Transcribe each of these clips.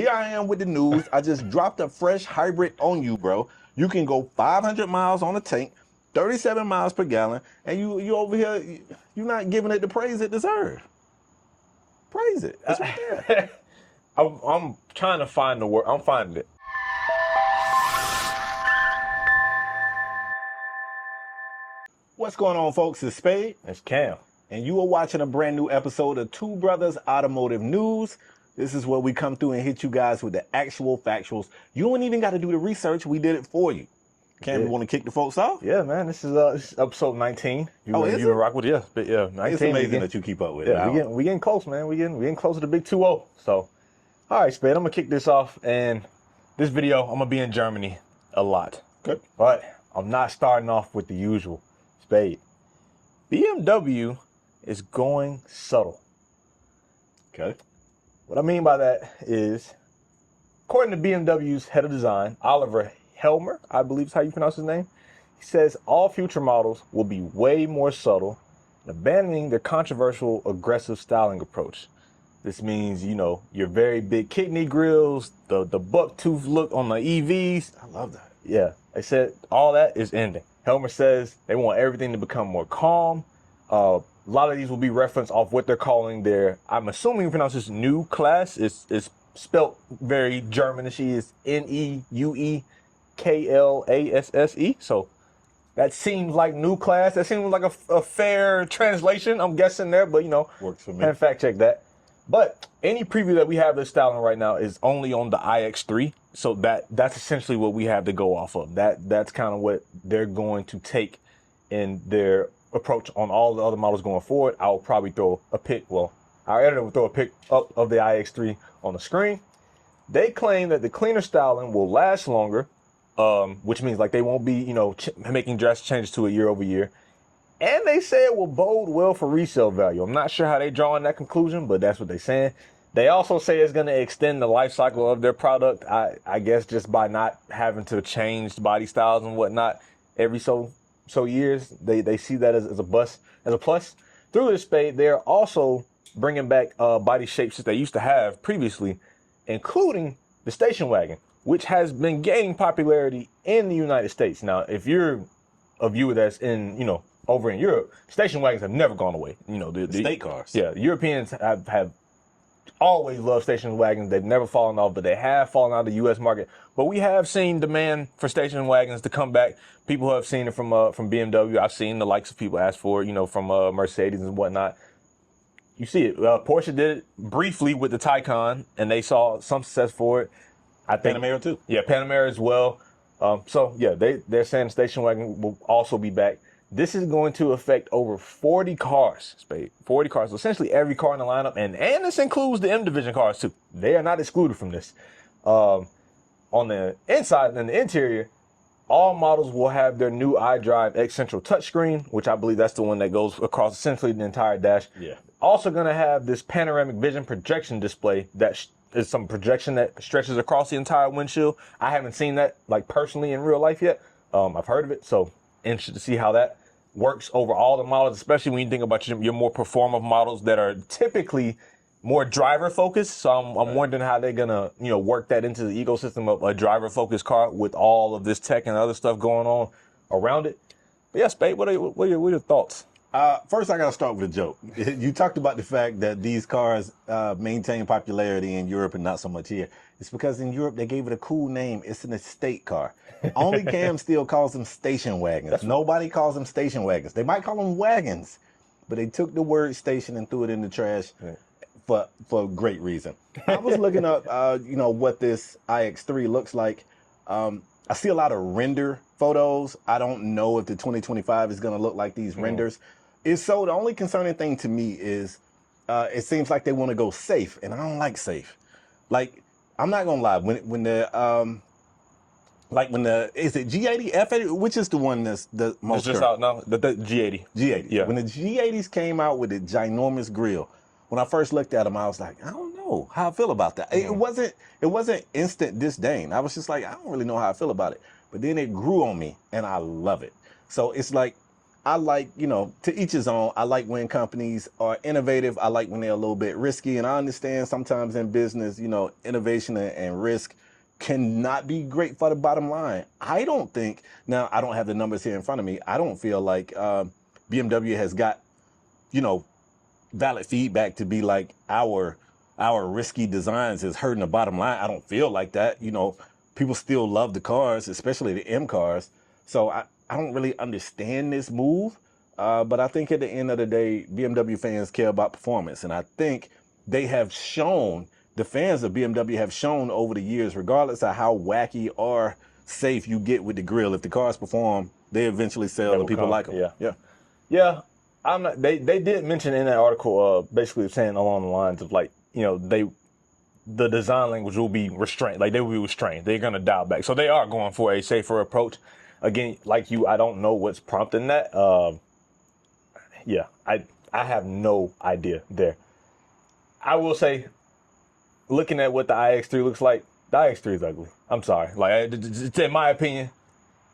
Here I am with the news. I just dropped a fresh hybrid on you, bro. You can go 500 miles on a tank, 37 miles per gallon, and you over here, you're not giving it the praise it deserves. Praise it. It's right there. I'm trying to find the word. I'm finding it. What's going on, folks? It's Spade. It's Cam. And you are watching a brand new episode of Two Brothers Automotive News. This is where we come through and hit you guys with the actual factuals. You don't even got to do the research. We did it for you. Cam, you want to kick the folks off? Yeah, man. This is episode 19. Is it? Rock with it? Yeah, 19. It's amazing that you keep up with it. Yeah, we getting close, man. We getting close to the big 2-0. So, all right, Spade, I'm going to kick this off. And this video, I'm going to be in Germany a lot. Good. But I'm not starting off with the usual. Spade. BMW is going subtle. Okay. What I mean by that is, according to BMW's head of design, Oliver Helmer, I believe is how you pronounce his name, he says all future models will be way more subtle, abandoning their controversial aggressive styling approach. This means, you know, your very big kidney grills, the buck tooth look on the EVs. I love that. Yeah, they said all that is ending. Helmer says they want everything to become more calm. A lot of these will be referenced off what they're calling their, I'm assuming you pronounce this new class. It's spelt very Germanish. It's Neueklasse. So that seems like new class. That seems like a fair translation, I'm guessing there, but you know, works for me. Can't fact check that. But any preview that we have this styling right now is only on the iX3. So that's essentially what we have to go off of. That's kind of what they're going to take in their approach on all the other models going forward. I'll probably throw a pic. Well, our editor will throw a pic up of the iX3 on the screen. They claim that the cleaner styling will last longer, which means like they won't be, you know, making drastic changes to it year over year. And they say it will bode well for resale value. I'm not sure how they drawing that conclusion, but that's what they're saying. They also say it's going to extend the life cycle of their product. I guess just by not having to change body styles and whatnot every so years. They see that as a plus. Through this, Spade, they're also bringing back body shapes that they used to have previously, including the station wagon, which has been gaining popularity in the United States. Now, if you're a viewer that's in, you know, over in Europe, station wagons have never gone away. You know, the state cars. Yeah, Europeans have always loved station wagons. They've never fallen off, but they have fallen out of the U.S. market. But we have seen demand for station wagons to come back. People have seen it from BMW. I've seen the likes of people ask for it, you know, from Mercedes and whatnot. You see it. Porsche did it briefly with the Taycan, and they saw some success for it. I think Panamera too. Yeah, Panamera as well. So yeah, they're saying the station wagon will also be back. This is going to affect over 40 cars, Spade. 40 cars. So essentially every car in the lineup, and this includes the M Division cars too. They are not excluded from this. On the inside and the interior, all models will have their new iDrive X Central touchscreen, which I believe that's the one that goes across essentially the entire dash. Yeah. Also going to have this panoramic vision projection display that is some projection that stretches across the entire windshield. I haven't seen that like personally in real life yet. I've heard of it, so interested to see how that works over all the models, especially when you think about your more performance models that are typically more driver focused. So I'm wondering how they're gonna, you know, work that into the ecosystem of a driver focused car with all of this tech and other stuff going on around it. But yeah, Spade, what are your thoughts? First, I got to start with a joke. You talked about the fact that these cars maintain popularity in Europe and not so much here. It's because in Europe, they gave it a cool name. It's an estate car. Only Cam still calls them station wagons. Nobody calls them station wagons. They might call them wagons, but they took the word station and threw it in the trash for a great reason. I was looking up, you know, what this iX3 looks like. I see a lot of render photos. I don't know if the 2025 is going to look like these renders. So the only concerning thing to me is it seems like they want to go safe, and I don't like safe. Like, I'm not gonna lie, when the is it G80, F80, which is the one that's the most It's just out now, the G80. G80. Yeah. When the G80s came out with the ginormous grill, when I first looked at them, I was like, I don't know how I feel about that. It wasn't instant disdain. I was just like, I don't really know how I feel about it. But then it grew on me, and I love it. So it's like, I like, to each his own. I like when companies are innovative. I like when they're a little bit risky. And I understand sometimes in business, innovation and risk cannot be great for the bottom line. I don't think, now I don't have the numbers here in front of me. I don't feel like BMW has got, valid feedback to be like our risky designs is hurting the bottom line. I don't feel like that. People still love the cars, especially the M cars. So I don't really understand this move, but I think at the end of the day, BMW fans care about performance. And I think they have shown, the fans of BMW have shown over the years, regardless of how wacky or safe you get with the grill, if the cars perform, they eventually sell and people like them. Yeah. I'm not. They did mention in that article, basically saying along the lines of like, the design language will be restrained. Like they will be restrained. They're gonna dial back. So they are going for a safer approach. Again, like you, I don't know what's prompting that. I have no idea there. I will say, looking at what the iX3 looks like, the iX3 is ugly. I'm sorry. Like, it's in my opinion,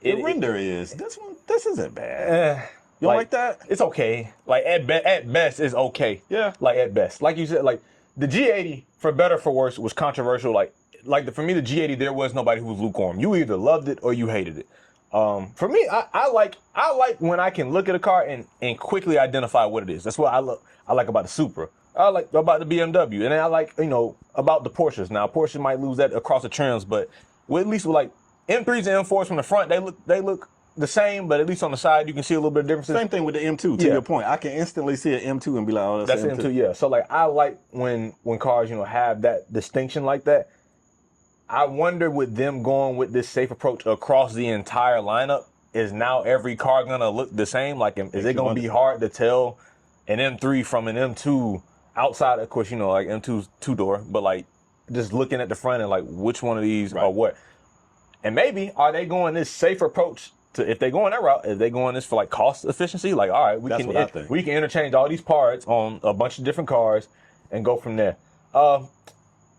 the render is this isn't bad. You don't like that? It's okay. Like at best, it's okay. Yeah. Like at best, like you said, like the G80, for better or for worse, was controversial. For me, the G80, there was nobody who was lukewarm. You either loved it or you hated it. For me, I like when I can look at a car and quickly identify what it is. That's what I like about the Supra. I like about the BMW, and I like about the Porsches. Now Porsche might lose that across the trims, but at least with like M3s and M4s from the front, they look the same, but at least on the side you can see a little bit of differences. Same thing with the M2. To your point, I can instantly see an M2 and be like, oh, that's an M2. Yeah. So like I like when cars have that distinction like that. I wonder with them going with this safe approach across the entire lineup, is now every car gonna look the same? Like, is it gonna be hard to tell an M3 from an M2 outside? Of course, like M2's two-door, but like just looking at the front and like which one of these are what? And maybe are they going this safe approach? If they go on that route, if they go on this for like cost efficiency, like all right, we can interchange all these parts on a bunch of different cars and go from there.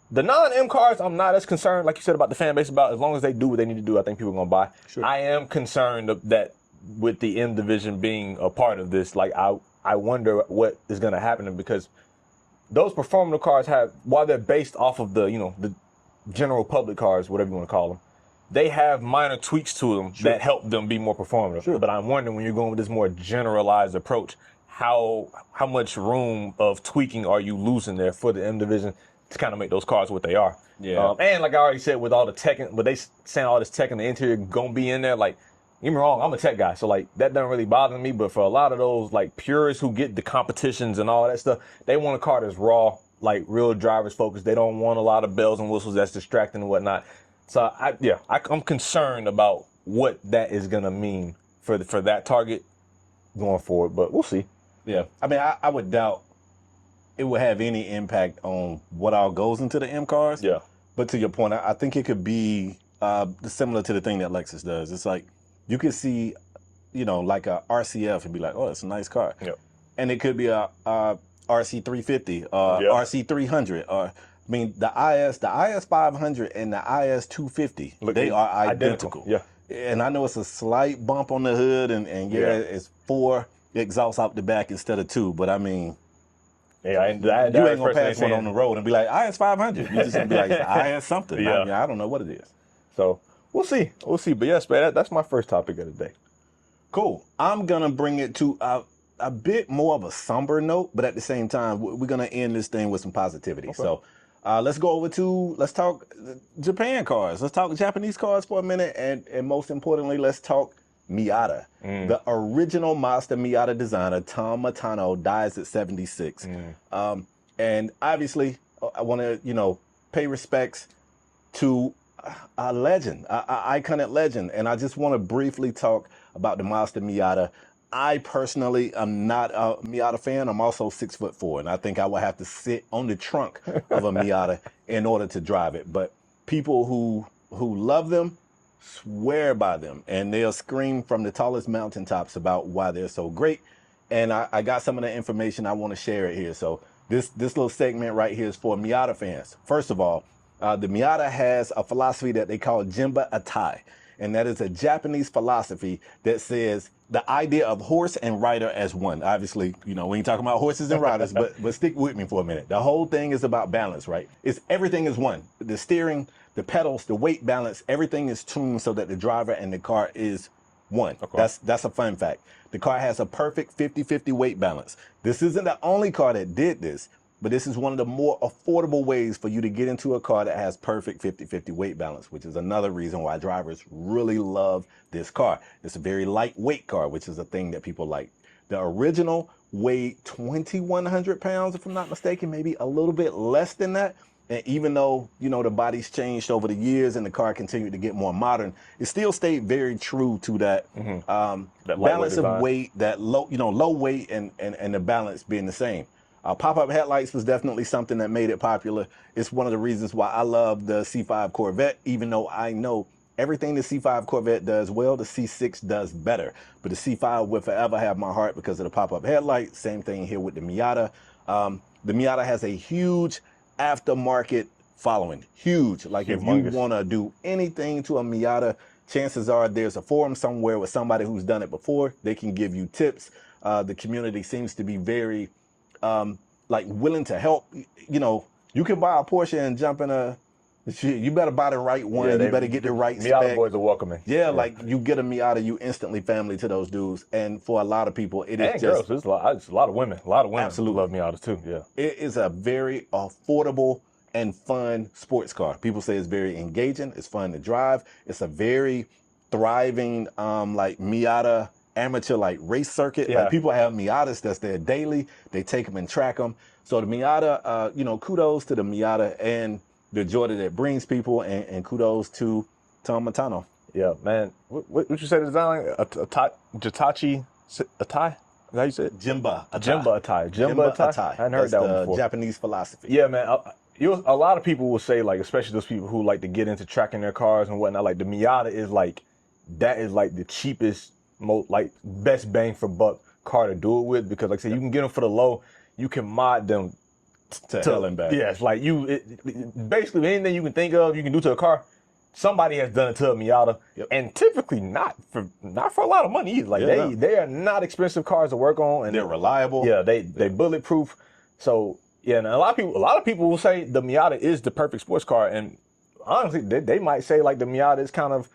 The non-M cars, I'm not as concerned, like you said, about the fan base about. As long as they do what they need to do, I think people are gonna buy. Sure. I am concerned that with the M division being a part of this, like I wonder what is gonna happen, because those performance cars have, while they're based off of the the general public cars, whatever you want to call them, they have minor tweaks to them that help them be more performative. Sure. But I'm wondering, when you're going with this more generalized approach, how much room of tweaking are you losing there for the M division to kind of make those cars what they are? Yeah. And like I already said, with all the tech, but they saying all this tech in the interior gonna be in there. Like, get me wrong, I'm a tech guy, so like that doesn't really bother me. But for a lot of those like purists who get the competitions and all that stuff, they want a car that's raw, like real driver's focused. They don't want a lot of bells and whistles that's distracting and whatnot. So I'm concerned about what that is gonna mean for that target going forward, but we'll see. Yeah, I mean, I would doubt it would have any impact on what all goes into the M cars. Yeah, but to your point, I think it could be similar to the thing that Lexus does. It's like you could see, like a RCF and be like, oh, it's a nice car. Yeah, and it could be a RC350 or RC300 or. I mean, the IS 500 and the IS 250, they are identical. Yeah. And I know it's a slight bump on the hood, and it's 4 exhausts out the back instead of 2. But I mean, you ain't gonna pass one on the road and be like IS 500. You just gonna be like IS something. Yeah. I don't know what it is. So we'll see. But yes, man, that's my first topic of the day. Cool. I'm gonna bring it to a bit more of a somber note, but at the same time, we're gonna end this thing with some positivity. Okay. So. Let's talk Japan cars. Let's talk Japanese cars for a minute. And most importantly, let's talk Miata. The original Mazda Miata designer, Tom Matano, dies at 76. And obviously, I want to, pay respects to a legend, an iconic legend. And I just want to briefly talk about the Mazda Miata. I personally am not a Miata fan. I'm also 6'4", and I think I would have to sit on the trunk of a Miata in order to drive it. But people who love them swear by them, and they'll scream from the tallest mountaintops about why they're so great. And I got some of the information. I want to share it here. So this little segment right here is for Miata fans. First of all, the Miata has a philosophy that they call Jimba Atai. and that is a Japanese philosophy that says the idea of horse and rider as one. Obviously, we ain't talking about horses and riders, but stick with me for a minute. The whole thing is about balance, right? Everything is one. The steering, the pedals, the weight balance, everything is tuned so that the driver and the car is one. Okay. That's a fun fact. The car has a perfect 50-50 weight balance. This isn't the only car that did this, but this is one of the more affordable ways for you to get into a car that has perfect 50-50 weight balance, which is another reason why drivers really love this car. It's a very lightweight car, which is a thing that people like. The original weighed 2,100 pounds, if I'm not mistaken, maybe a little bit less than that. And even though, the body's changed over the years and the car continued to get more modern, it still stayed very true to that, that balance of weight, that low weight and the balance being the same. Pop-up headlights was definitely something that made it popular. It's one of the reasons why I love the C5 Corvette, even though I know everything the C5 Corvette does well, the C6 does better. But the C5 will forever have my heart because of the pop-up headlight. Same thing here with the Miata. The Miata has a huge aftermarket following. Huge. Like if you want to do anything to a Miata, chances are there's a forum somewhere with somebody who's done it before. They can give you tips. The community seems to be very willing to help. You can buy a Porsche and jump in a, you better buy the right one. You better get the right Miata spec. boys are welcoming. Yeah, like you get a Miata, you instantly family to those dudes. And for a lot of people, it is and just... girls, it's a lot of women. A lot of women absolutely love Miatas too, yeah. It is a very affordable and fun sports car. People say it's very engaging. It's fun to drive. It's a very thriving, Miata amateur race circuit. Yeah. Like people have Miatas that's their daily. They take them and track them. So the Miata, kudos to the Miata and the joy that it brings people, and kudos to Tom Matano. Yeah, man. What you say the design? Jatachi Atai? Is that how you say it? Jimba Atai. Jimba Atai. Jimba Atai. I hadn't heard that one before. Japanese philosophy. Yeah, man. A lot of people will say, especially those people who like to get into tracking their cars and whatnot, the Miata is the cheapest, best bang for buck car to do it with, because like I said, you can get them for the low, you can mod them to hell and back. Yes, basically anything you can think of, you can do to a car. Somebody has done it to a Miata, and typically not for a lot of money either. They are not expensive cars to work on, and they're reliable. Yeah, they bulletproof. So yeah, and a lot of people will say the Miata is the perfect sports car, and honestly, they might say the Miata is kind of,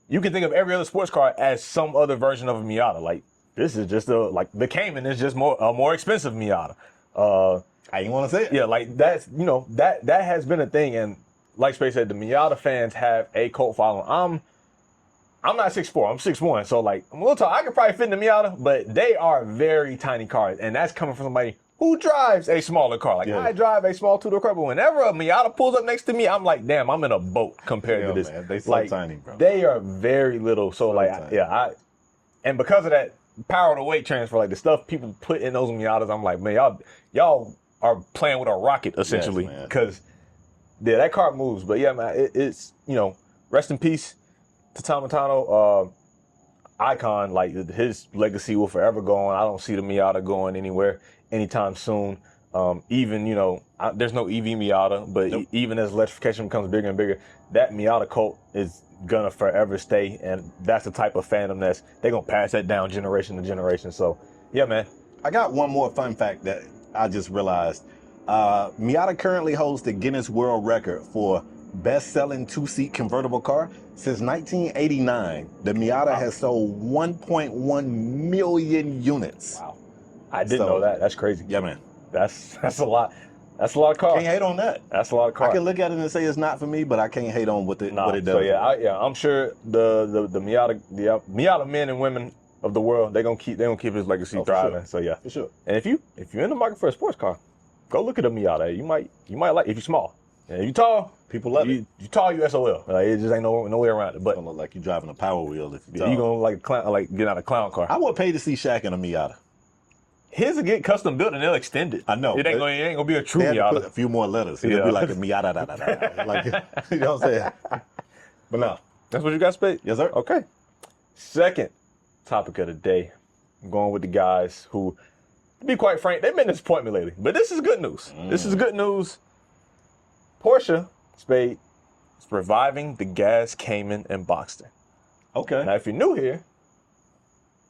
you can think of every other sports car as some other version of a Miata. This is just the Cayman is just a more expensive Miata. I didn't want to say it. Yeah, that's that has been a thing, and like Space said, the Miata fans have a cult following. I'm not 6'4", I'm 6'1", so I'm a little tall. I could probably fit in the Miata, but they are very tiny cars, and that's coming from somebody who drives a smaller car. I drive a small two-door car, but whenever a Miata pulls up next to me, I'm like, damn, I'm in a boat compared to this. Man, they so tiny, bro. They are very little. So and because of that power to weight transfer, the stuff people put in those Miatas, I'm like, man, y'all are playing with a rocket essentially, because that car moves. But yeah, man, it's rest in peace to Tom Matano, icon. His legacy will forever go on. I don't see the Miata going anywhere anytime soon. Even there's no EV Miata, but even as electrification becomes bigger and bigger, that Miata cult is gonna forever stay, and that's the type of fandom they're gonna pass that down generation to generation. So yeah, man. I got one more fun fact that I just realized. Miata currently holds the Guinness World Record for best-selling two-seat convertible car. Since 1989, the Miata has sold 1.1 million units. Wow. I didn't know that. That's crazy. Yeah, man. That's a lot. That's a lot of cars. Can't hate on that. That's a lot of cars. I can look at it and say it's not for me, but I can't hate on what it does. So I'm sure the Miata men and women of the world, they're gonna keep his legacy thriving. Sure. So yeah, for sure. And if you're in the market for a sports car, go look at a Miata. You might like, if you're small. And if you're tall, people love it. You tall, you SOL. It just ain't no way around it. But don't look like you're driving a Power Wheel if you're tall. You gonna get out a clown car. I would pay to see Shaq in a Miata. His will get custom built and they'll extend it. I know. It ain't gonna be a true Miata. Miata. A few more letters. It'll be like a Miata. You know what I'm saying? But no. That's what you got, Spade? Yes, sir. Okay. Second topic of the day. I'm going with the guys who, to be quite frank, they've been disappointing me lately. But this is good news. This is good news. Porsche, Spade, is reviving the gas Cayman and Boxster. Okay. Now, if you're new here,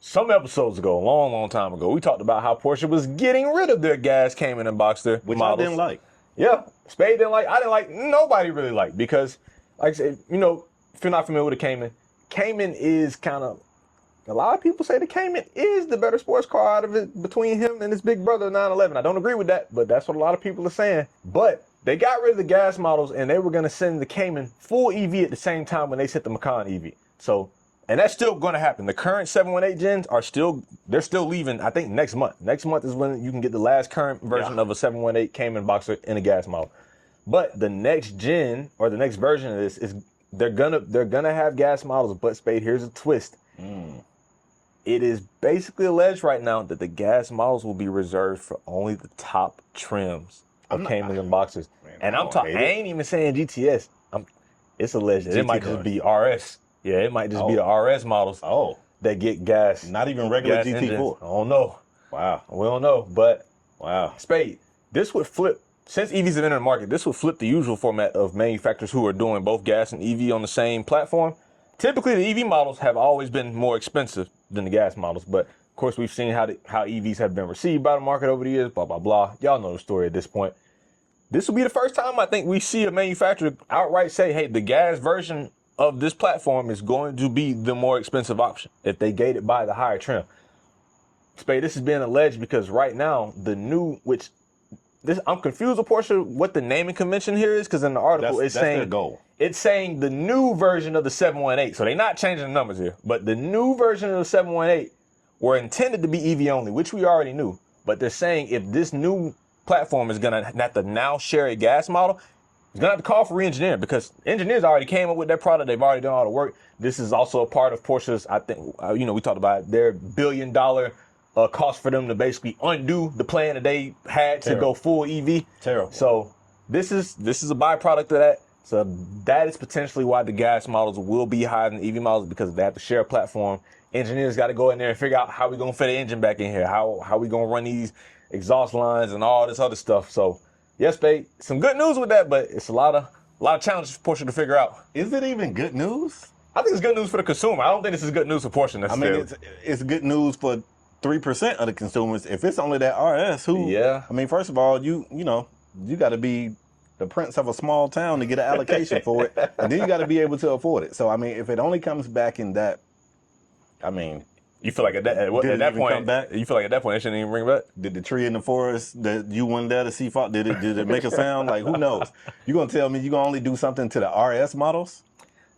some episodes ago, a long time ago, we talked about how Porsche was getting rid of their gas Cayman and Boxster Which models. I didn't like. Yeah, Spade didn't like. I didn't like. Nobody really liked because, like I said, you know, if you're not familiar with the Cayman, Cayman is kind of. A lot of people say the Cayman is the better sports car out of it between him and his big brother 911. I don't agree with that, but that's what a lot of people are saying. But they got rid of the gas models and they were going to send the Cayman full EV at the same time when they sent the Macan EV. So, and that's still going to happen. The current 718 gens are they're still leaving, I think, next month. Next month is when you can get the last current version of a 718 Cayman Boxer in a gas model. But the next gen or the next version of this is they're gonna have gas models, but Spade, here's a twist. It is basically alleged right now that the gas models will be reserved for only the top trims of Caymans and Boxers. And I ain't even saying GTS. It's alleged that it might just be RS. Yeah, it might just be the RS models that get gas. Not even regular gas GT4. Engines. I don't know. Wow. We don't know. But Spade, this would flip. Since EVs have entered the market, this would flip the usual format of manufacturers who are doing both gas and EV on the same platform. Typically, the EV models have always been more expensive than the gas models, but of course, we've seen how EVs have been received by the market over the years, blah, blah, blah. Y'all know the story at this point. This will be the first time I think we see a manufacturer outright say, hey, the gas version of this platform is going to be the more expensive option if they gate it by the higher trim. Spade, this is being alleged because right now, the new, I'm confused with Porsche what the naming convention here is, because in the article it's saying their goal. It's saying the new version of the 718. So they're not changing the numbers here, but the new version of the 718 were intended to be EV only, which we already knew. But they're saying if this new platform is gonna have to now share a gas model, it's gonna have to call for re-engineering because engineers already came up with that product. They've already done all the work. This is also a part of Porsche's, I think, we talked about their $1 billion cost for them to basically undo the plan that they had to go full EV. Terrible. So this is a byproduct of that. So that is potentially why the gas models will be higher than the EV models, because they have to share a platform. Engineers got to go in there and figure out how we gonna fit an engine back in here, how we gonna run these exhaust lines and all this other stuff. So yes, babe, some good news with that, but it's a lot of challenges for Porsche to figure out. Is it even good news? I think it's good news for the consumer. I don't think this is good news for Porsche necessarily. I mean, it's good news for 3% of the consumers. If it's only that RS, I mean, first of all, you got to be the prince of a small town to get an allocation for it, and then you got to be able to afford it. So, I mean, if it only comes back in that, I mean, you feel like at that point, you feel like at that point it shouldn't even bring back? Did the tree in the forest that you went there to see, did it make a sound? Like, who knows? You gonna tell me you gonna only do something to the RS models?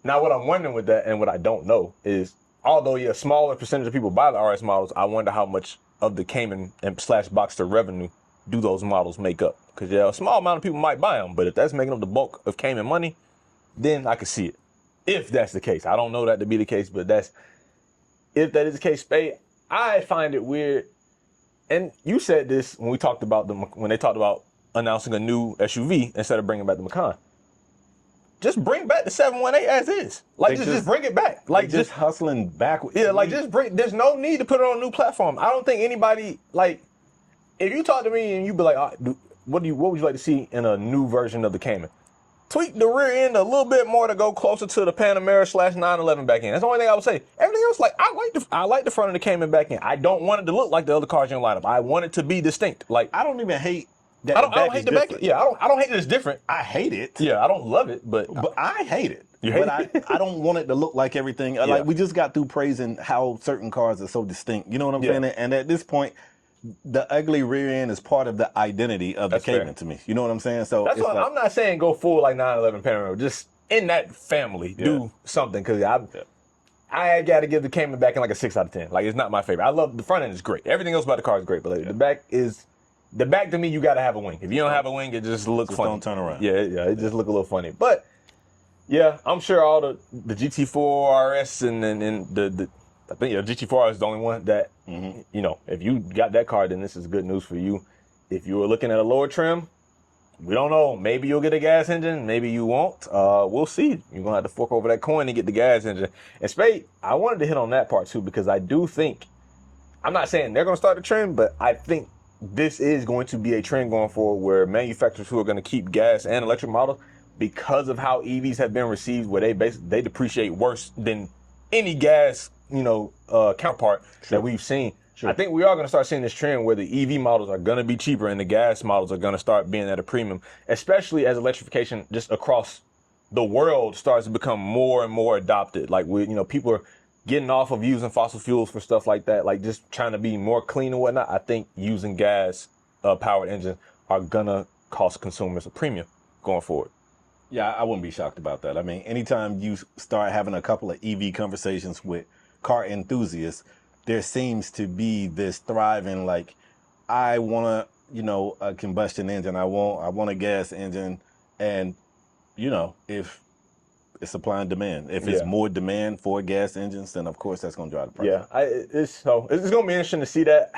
Now, what I'm wondering with that, and what I don't know, is although a smaller percentage of people buy the RS models, I wonder how much of the Cayman and / Boxster revenue do those models make up? Because a small amount of people might buy them, but if that's making up the bulk of Cayman money, then I could see it. If that's the case, I don't know that to be the case, but if that is the case, Spade, I find it weird. And you said this when they talked about announcing a new SUV instead of bringing back the Macan. Just bring back the 718 as is. Like, just bring it back. Like, just hustling backwards. Yeah, like, there's no need to put it on a new platform. I don't think anybody, like, if you talk to me and you be like, what would you like to see in a new version of the Cayman? Tweak the rear end a little bit more to go closer to the Panamera / 911 back end. That's the only thing I would say. Everything else, like, I like the front of the Cayman back end. I don't want it to look like the other cars in your lineup. I want it to be distinct. Like, I don't even hate that. I don't hate the back end. Yeah, I don't hate that it's different. I hate it. Yeah, I don't love it, but I hate it. You hate it? I don't want it to look like everything. Yeah. Like, we just got through praising how certain cars are so distinct. You know what I'm saying? And at this point, the ugly rear end is part of the identity of the Cayman to me. You know what I'm saying? So that's why I'm not saying go full like 911 Panamera. Just in that family, do something, because I got to give the Cayman back in like a 6 out of 10. Like, it's not my favorite. I love the front end is great. Everything else about the car is great, but like, the back to me, you got to have a wing. If you don't have a wing, it just looks funny. Don't turn around. Yeah, it just look a little funny. But yeah, I'm sure all the GT4 RS and I think GT4 is the only one that, if you got that car, then this is good news for you. If you were looking at a lower trim, we don't know. Maybe you'll get a gas engine. Maybe you won't. We'll see. You're going to have to fork over that coin to get the gas engine. And Spade, I wanted to hit on that part too, because I do think, I'm not saying they're going to start the trend, but I think this is going to be a trend going forward where manufacturers who are going to keep gas and electric models, because of how EVs have been received, where they depreciate worse than any gas, counterpart that we've seen. Sure. I think we are going to start seeing this trend where the EV models are going to be cheaper and the gas models are going to start being at a premium, especially as electrification just across the world starts to become more and more adopted. Like people are getting off of using fossil fuels for stuff like that, like just trying to be more clean and whatnot. I think using gas powered engines are going to cost consumers a premium going forward. Yeah, I wouldn't be shocked about that. I mean, anytime you start having a couple of EV conversations with car enthusiasts, there seems to be this thriving, like, I want a combustion engine. I want a gas engine. And, if it's supply and demand, if it's more demand for gas engines, then of course that's going to drive the price. Yeah, it's going to be interesting to see that.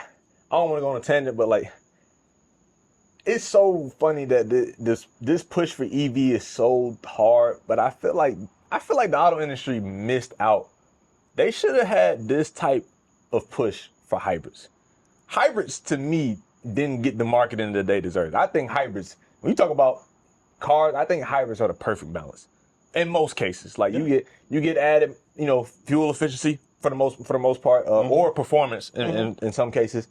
I don't want to go on a tangent, but like, it's so funny that this push for EV is so hard, but I feel like the auto industry missed out. They should have had this type of push for hybrids. Hybrids, to me, didn't get the marketing that they deserve. I think hybrids, when you talk about cars, I think hybrids are the perfect balance in most cases. Like you get added, fuel efficiency for the most part, or performance in some cases,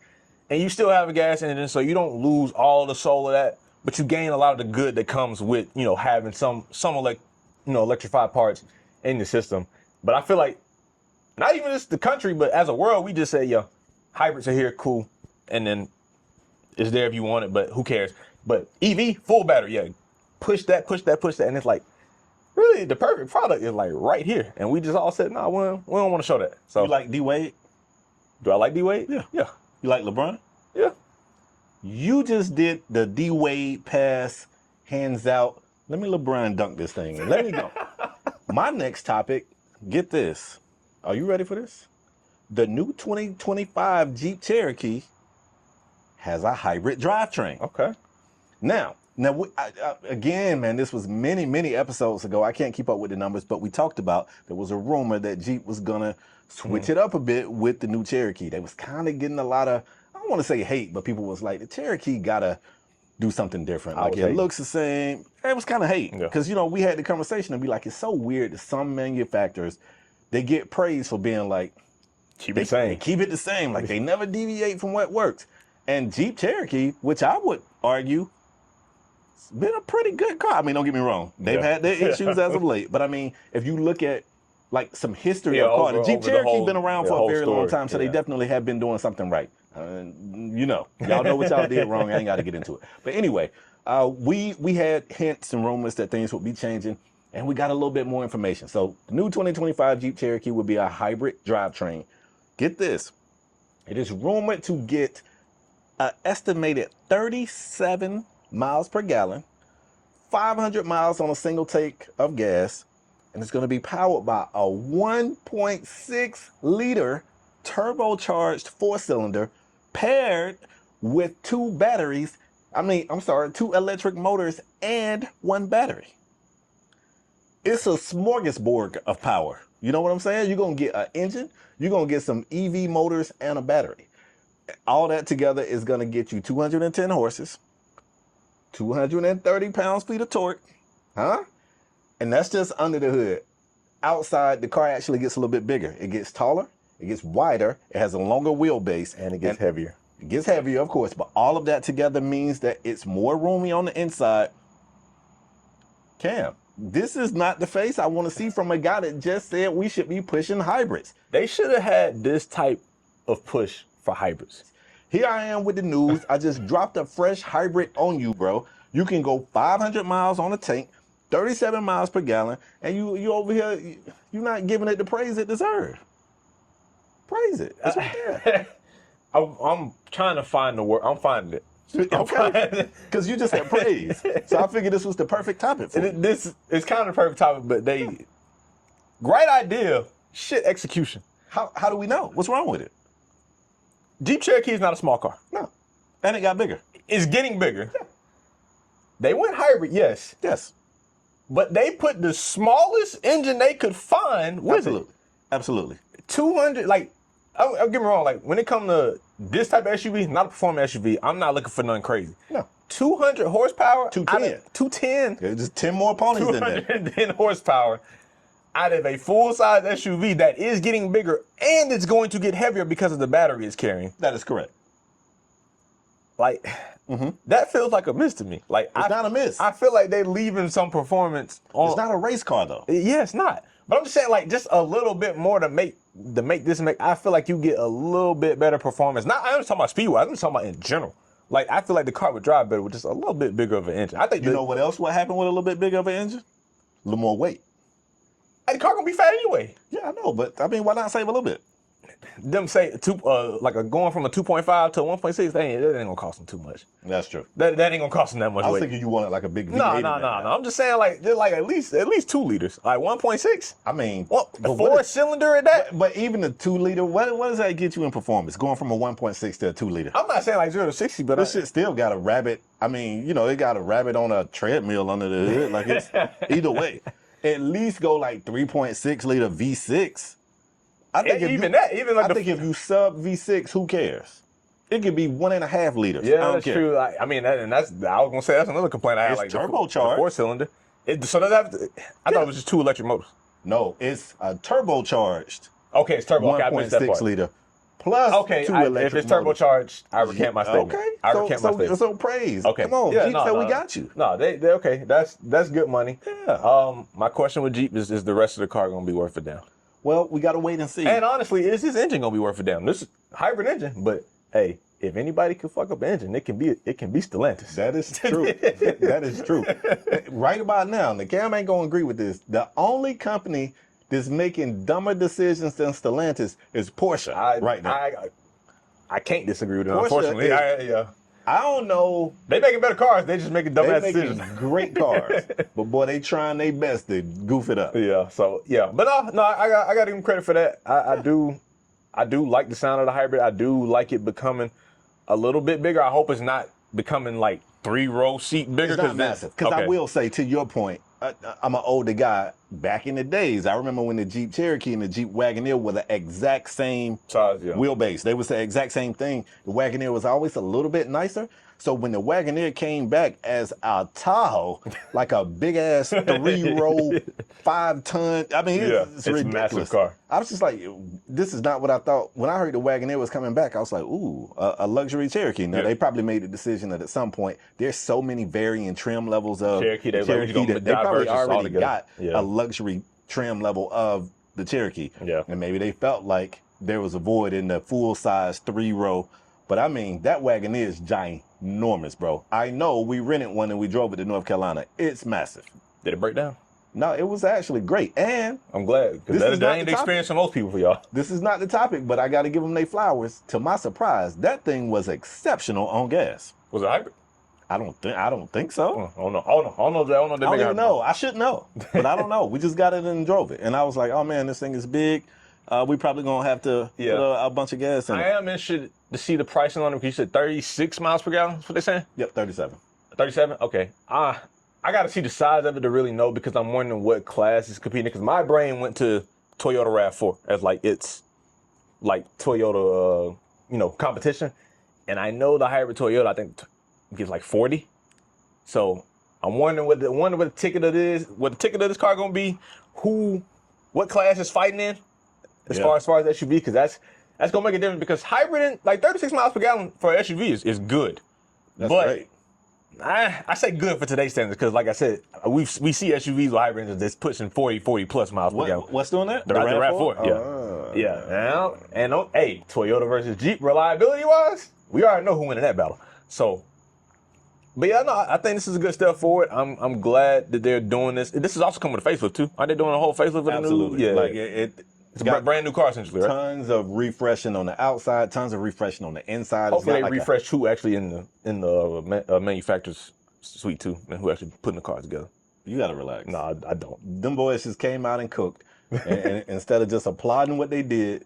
and you still have a gas engine, so you don't lose all the soul of that, but you gain a lot of the good that comes with having some electrified parts in the system. But I feel like not even just the country, but as a world, we just say, hybrids are here, cool, and then it's there if you want it, but who cares? But EV, full battery, push that, and it's like, really, the perfect product is like right here, and we just all said, no, we don't want to show that. So You like D-Wade? Do I like D-Wade? Yeah. Yeah. You like LeBron? Yeah. You just did the D-Wade pass, hands out. Let me LeBron dunk this thing and let me go. My next topic, get this. Are you ready for this? The new 2025 Jeep Cherokee has a hybrid drivetrain. Okay. Now, again, man, this was many, many episodes ago. I can't keep up with the numbers, but we talked about there was a rumor that Jeep was going to switch it up a bit with the new Cherokee. They was kind of getting a lot of, I don't want to say hate, but people was like, the Cherokee got to do something different. Like, it looks the same. It was kind of hate. Because, we had the conversation and be like, it's so weird that some manufacturers, they get praised for being like, keep it the same. Like, they never deviate from what works. And Jeep Cherokee, which I would argue, it's been a pretty good car. I mean, don't get me wrong. They've had their issues as of late. But I mean, if you look at like some history of cars, the Jeep Cherokee been around for a very long time, so they definitely have been doing something right. Y'all know what y'all did wrong. I ain't got to get into it. But anyway, we had hints and rumors that things would be changing, and we got a little bit more information. So the new 2025 Jeep Cherokee would be a hybrid drivetrain. Get this. It is rumored to get an estimated 37 miles per gallon, 500 miles on a single take of gas, and it's going to be powered by a 1.6 liter turbocharged 4-cylinder paired with two electric motors and one battery. It's a smorgasbord of power. You know what I'm saying? You're going to get an engine, you're going to get some EV motors and a battery. All that together is going to get you 210 horses, 230 pounds-feet of torque, and that's just under the hood. Outside, the car actually gets a little bit bigger. It gets taller, it gets wider, it has a longer wheelbase. And it gets heavier. It gets heavier, of course, but all of that together means that it's more roomy on the inside. Cam, this is not the face I want to see from a guy that just said we should be pushing hybrids. They should have had this type of push for hybrids. Here I am with the news. I just dropped a fresh hybrid on you, bro. You can go 500 miles on a tank, 37 miles per gallon, and you over here, you're not giving it the praise it deserves. Praise it. It's right there. I'm trying to find the word. I'm finding it. Okay. Because you just had praise. So I figured this was the perfect topic for it. This is kind of the perfect topic, but great idea, shit execution. How do we know? What's wrong with it? Jeep Cherokee is not a small car. No. And it got bigger. It's getting bigger. Yeah. They went hybrid, yes. Yes. But they put the smallest engine they could find with it. Absolutely. 200, like, I'll get me wrong, like, when it comes to this type of SUV, not a performance SUV, I'm not looking for nothing crazy. No. 200 horsepower? 210. 210. There's just 10 more ponies in there. 210 horsepower out of a full-size SUV that is getting bigger and it's going to get heavier because of the battery it's carrying. That is correct. Like, that feels like a miss to me. Like, It's not a miss. I feel like they're leaving some performance on. It's not a race car, though. Yeah, it's not. But I'm just saying, like, just a little bit more to make this. I feel like you get a little bit better performance. I'm just talking about speed-wise. I'm just talking about in general. Like, I feel like the car would drive better with just a little bit bigger of an engine. I think You know what else would happen with a little bit bigger of an engine? A little more weight. the car gonna be fat anyway. Yeah, I know, but I mean, why not save a little bit? Them say going from a 2.5 to a 1.6, that ain't gonna cost them too much. That's true. That ain't gonna cost them that much I was weight. thinking you wanted like a big V8. No. I'm just saying like at least 2 liters, like 1.6. I mean, What, a 4-cylinder at that? But even the 2 liter, what does that get you in performance? Going from a 1.6 to a 2 liter. I'm not saying like 0 to 60, but This shit still got a rabbit. I mean, it got a rabbit on a treadmill under the hood. Like it's either way. At least go like 3.6 liter V6. I think if you sub V6, who cares? It could be 1.5 liters. Yeah, that's true. I was gonna say that's another complaint I had. It's like turbocharged. 4-cylinder. I thought it was just 2 electric motors. No, it's a turbocharged. Okay, it's turbo. Okay, I missed that 1.6 part. liter plus 2 electric if it's motors. turbocharged, I recant my statement. Okay, I recant my statement. So praise. Okay, Come on, Jeep said we got you. No, they okay. That's good money. Yeah. My question with Jeep is the rest of the car gonna be worth a damn? Well, we got to wait and see. And honestly, is this engine gonna be worth a damn? This is hybrid engine, but hey, if anybody can fuck up an engine, it can be Stellantis. That is true. That is true. Right about now, the Cam ain't gonna agree with this. The only company that's making dumber decisions than Stellantis is Porsche right now. I can't disagree with it, Porsche unfortunately. I don't know. They making better cars. They just making dumbass They decisions. making great cars, but boy, they trying their best to goof it up. Yeah. So yeah, but no, I got to give them credit for that. I do like the sound of the hybrid. I do like it becoming a little bit bigger. I hope it's not becoming like 3-row seat bigger. It's not massive. Because I will say, to your point, I'm an older guy. Back in the days, I remember when the Jeep Cherokee and the Jeep Wagoneer were the exact same size, wheelbase. They was the exact same thing. The Wagoneer was always a little bit nicer. So when the Wagoneer came back as a Tahoe, like a big ass 3-row, 5-ton, I mean, it's ridiculous. A massive car. I was just like, this is not what I thought. When I heard the Wagoneer was coming back, I was like, ooh, a luxury Cherokee. Now, they probably made the decision that at some point, there's so many varying trim levels of Cherokee that they probably already got a luxury trim level of the Cherokee. Yeah. And maybe they felt like there was a void in the full-size 3-row. But I mean, that Wagoneer is ginormous, bro. I know we rented one and we drove it to North Carolina. It's massive. Did it break down? No, it was actually great. And I'm glad, because that ain't the experience for most people for y'all. This is not the topic, but I got to give them their flowers. To my surprise, that thing was exceptional on gas. Was it hybrid? I don't think so. I don't know. I don't know. I should know, but I don't know. We just got it and drove it. And I was like, oh man, this thing is big. We probably going to have to put a bunch of gas in it. I am interested to see the pricing on it, because you said 36 miles per gallon. That's what they're saying? Yep, 37. 37? Okay. I got to see the size of it to really know, because I'm wondering what class it's competing. Because my brain went to Toyota RAV4 as like it's like Toyota, competition. And I know the hybrid Toyota, I think, gives like 40. So I'm wondering what the ticket of this, car gonna be, what class is fighting in, as far as SUV, because that's gonna make a difference. Because hybrid, like 36 miles per gallon for an SUV is good. That's but great. I say good for today's standards, because like I said, we see SUVs with hybrid engines that's pushing 40 plus miles per gallon. What's doing that? The RAV4? Yeah. And hey, Toyota versus Jeep, reliability wise, we already know who winning that battle. So, but yeah, no, I think this is a good step forward. I'm glad that they're doing this. This is also coming with a facelift too. Are they doing a whole facelift with Absolutely. the new? Yeah, like it's a brand new car essentially, right? Tons of refreshing on the outside, tons of refreshing on the inside. Hopefully they refresh who actually in the manufacturer's suite too, and who actually putting the cars together. You gotta relax. No, I don't. Them boys just came out and cooked, and instead of just applauding what they did,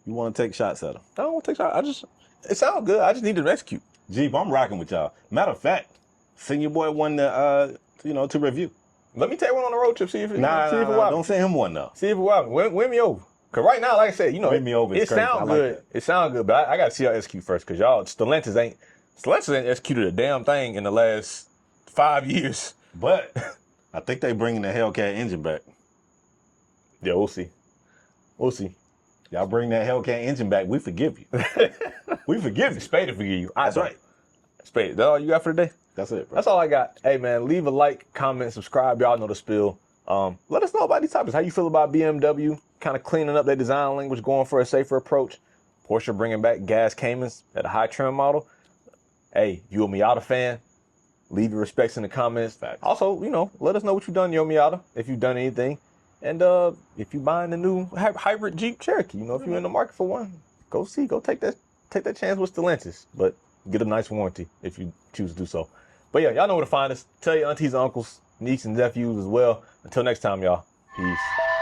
you want to take shots at them. I don't want to take shots. It sounds good. I just need to execute. Jeep, I'm rocking with y'all. Matter of fact, send your boy one to to review. Let me take one on the road trip. See if it don't send him one though. See if it wobbles. Win me over. Cause right now, like I said, win me over. It sounds good. Like it sounds good, but I got to see y'all execute first, because y'all Stellantis ain't executed a damn thing in the last 5 years. But I think they bringing the Hellcat engine back. Yeah, we'll see. We'll see. Y'all bring that Hellcat engine back, we forgive you. We forgive you. Spade to forgive you. That's right. Spade. That's all you got for today? That's it, bro. That's all I got. Hey, man, leave a like, comment, subscribe. Y'all know the spill. Let us know about these topics. How you feel about BMW kind of cleaning up their design language, going for a safer approach? Porsche bringing back gas Caymans at a high trim model. Hey, you a Miata fan? Leave your respects in the comments. Facts. Also, let us know what you've done in your Miata, if you've done anything. And if you're buying the new hybrid Jeep Cherokee, if you're in the market for one, go take that chance with Stellantis. But get a nice warranty if you choose to do so. But yeah, y'all know where to find us. Tell your aunties, uncles, nieces, and nephews as well. Until next time, y'all. Peace.